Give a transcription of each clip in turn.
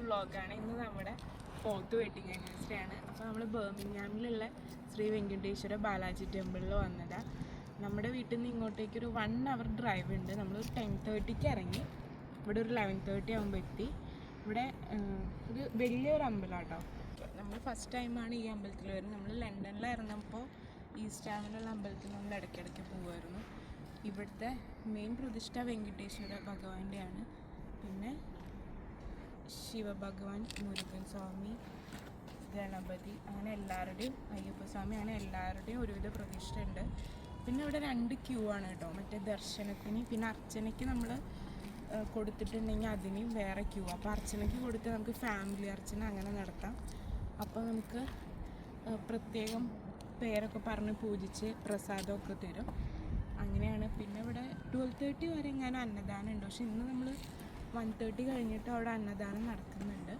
വ്ളോഗാണ്. ഇന്ന് നമ്മുടെ 4th വെഡിങ് ആനിവേഴ്സറി ആണ്. അപ്പോൾ നമ്മൾ ബർമിംഗ്ഹാമിലുള്ള ശ്രീ വെങ്കടേശ്വര ബാലാജി ടെമ്പിളിൽ വന്നതാണ്. നമ്മുടെ വീട്ടിൽ നിന്ന് ഇങ്ങോട്ടേക്ക് ഒരു 1 hour ഡ്രൈവ് ഉണ്ട്. നമ്മൾ 10:30ക്ക് ഇറങ്ങി ഇവിടെ ഒരു 11:30 ആകുമ്പോൾ എത്തി. ഇവിടെ ഒരു വലിയൊരു അമ്പലം കേട്ടോ. നമ്മൾ ഫസ്റ്റ് ടൈമാണ് ഈ അമ്പലത്തിൽ വരുന്നത്. നമ്മൾ ലണ്ടനിലായിരുന്നപ്പോൾ ഈസ്റ്റ് ഹാമിലുള്ള അമ്പലത്തിൽ നമ്മൾ ഇടയ്ക്കിടയ്ക്ക് പോകുമായിരുന്നു. ഇവിടുത്തെ മെയിൻ പ്രതിഷ്ഠ വെങ്കടേശ്വര ഭഗവാന്റെയാണ്. പിന്നെ ശിവഭഗവാൻ, മുരുകൻ സ്വാമി, ഗണപതി, അങ്ങനെ എല്ലാവരുടെയും, അയ്യപ്പസ്വാമി, അങ്ങനെ എല്ലാവരുടെയും ഒരുവിധ പ്രതിഷ്ഠ ഉണ്ട്. പിന്നെ ഇവിടെ 2 ക്യൂ ആണ് കേട്ടോ. മറ്റേ ദർശനത്തിന് പിന്നെ അർച്ചനയ്ക്ക് നമ്മൾ കൊടുത്തിട്ടുണ്ടെങ്കിൽ അതിനും വേറെ ക്യൂ. അപ്പോൾ അർച്ചനയ്ക്ക് കൊടുത്ത് നമുക്ക് ഫാമിലി അർച്ചന അങ്ങനെ നടത്താം. അപ്പോൾ നമുക്ക് പ്രത്യേകം പേരൊക്കെ പറഞ്ഞ് പൂജിച്ച് പ്രസാദമൊക്കെ തരും. അങ്ങനെയാണ്. പിന്നെ ഇവിടെ 12:30 വരെ എങ്ങാനും അന്നദാനം ഉണ്ട്. പക്ഷെ ഇന്ന് നമ്മൾ 1:30 കഴിഞ്ഞിട്ട് അവിടെ അന്നദാനം നടക്കുന്നുണ്ട്.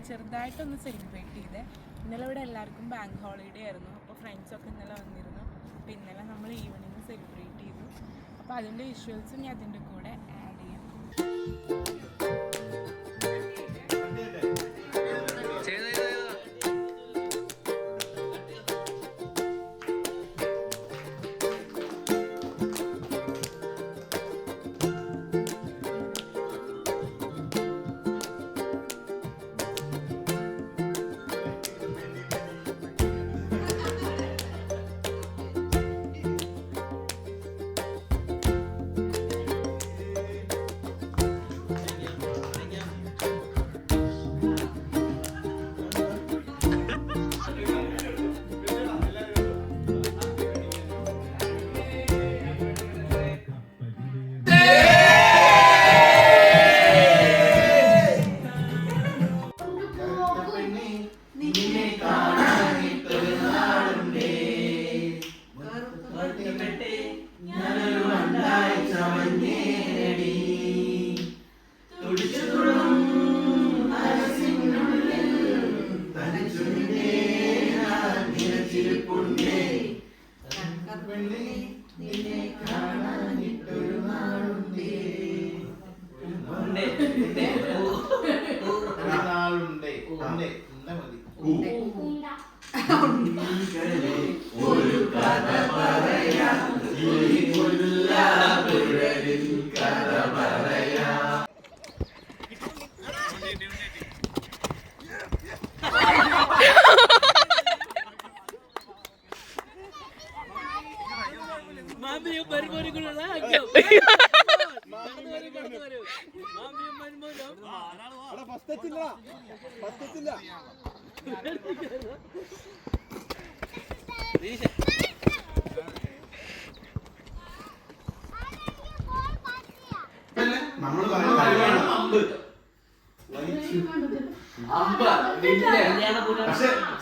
ചെറുതായിട്ടൊന്ന് സെലിബ്രേറ്റ് ചെയ്തേ. ഇന്നലെ ഇവിടെ എല്ലാവർക്കും ബാങ്ക് ഹോളിഡേ ആയിരുന്നു. അപ്പോൾ ഫ്രണ്ട്സൊക്കെ ഇന്നലെ വന്നിരുന്നു. അപ്പോൾ ഇന്നലെ നമ്മൾ ഈവനിങ് സെലിബ്രേറ്റ് ചെയ്തു. അപ്പോൾ അതിൻ്റെ വിഷ്വൽസ് ഞാൻ അതിൻ്റെ കൂടെ ആഡ് ചെയ്യാം.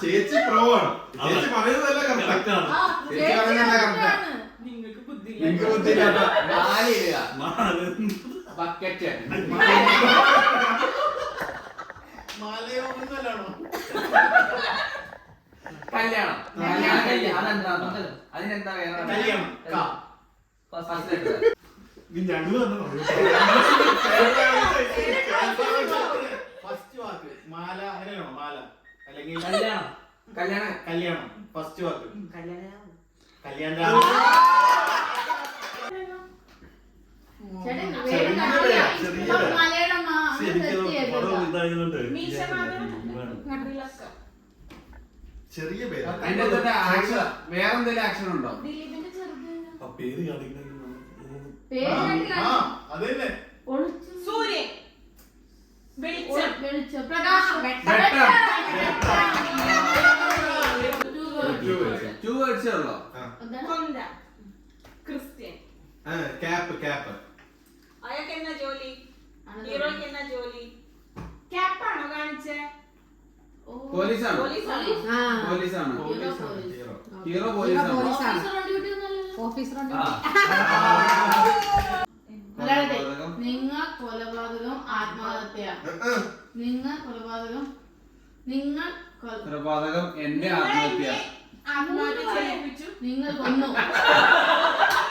ചേച്ചി പ്രോവാണ്. ചേച്ചി പറയുന്നതല്ല കറക്റ്റാണ്. അതിനെന്താ ഫസ്റ്റ് വാക്ക് മാല, അങ്ങനെയാണോ? മാല അല്ലെങ്കിൽ കല്യാണം. കല്യാണം ഫസ്റ്റ് വാക്ക് കല്യാണം. ചെറിയ പേര്. വേറെന്തെങ്കിലും ആക്ഷൻ ഉണ്ടോ? പേര് കാണിക്കുന്ന സൂര്യൻ, വെളിച്ചം, പ്രകാശം. 2 വേർഡ്സേ ഉള്ളോ? കൊന്ത, ക്രിസ്ത്യൻ, ക്യാപ്പ്. അയാൾക്ക് എന്നാ ജോലി? ഹീറോയ്ക്ക് എന്നാ ജോലി? ക്യാപ്പാണോ കാണിച്ചേ? പോലീസാണ് പോലീസാണ്. പോലീസാണ് ഹീറോ. ഹീറോ പോലീസാണ് ഓഫീസർ ഓൺ ഡ്യൂട്ടി ഒന്നല്ലല്ലോ. ഓഫീസർ ആ. കൊലപാതകം. നിങ്ങൾ കൊലപാതകം ആത്മഹത്യ. നിങ്ങൾ കൊലപാതകം. നിങ്ങൾ കൊലപാതകം എന്റെ ആത്മഹത്യ. ആത്മഹത്യ ചെയ്യിപ്പിച്ചു. നിങ്ങൾ കൊന്നു.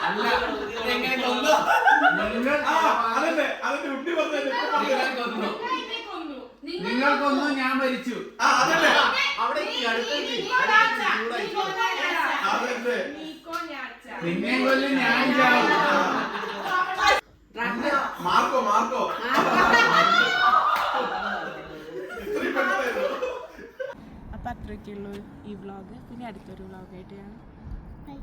അല്ല എങ്ങനെ കൊന്നു? നിങ്ങൾ അതല്ലേ അതിന്റെ ഉണ്ണി പറഞ്ഞതല്ലേ ഇപ്പൊ പറഞ്ഞത്? നിങ്ങൾ കൊന്നു. എന്നെ കൊന്നു. നിങ്ങൾ കൊന്നു, ഞാൻ മരിച്ചു. അതല്ലേ അവിടെ ഈ അടുത്തേക്ക് നീക്കോ ചൂടായി. ഞാച്ച. അതല്ലേ നീക്കോ ഞാച്ച. നിന്നെ കൊല്ലും, ഞാൻ ചാവും. മാർക്കോ മാർക്കോ ഇത്രയും പെട്ടെന്നായിരുന്നു. അപ്പൊ അത്രയ്ക്കുള്ളൂ ഈ വ്ളോഗ്. പിന്നെ അടുത്തൊരു വ്ളോഗായിട്ട് കാണാം. ബൈ.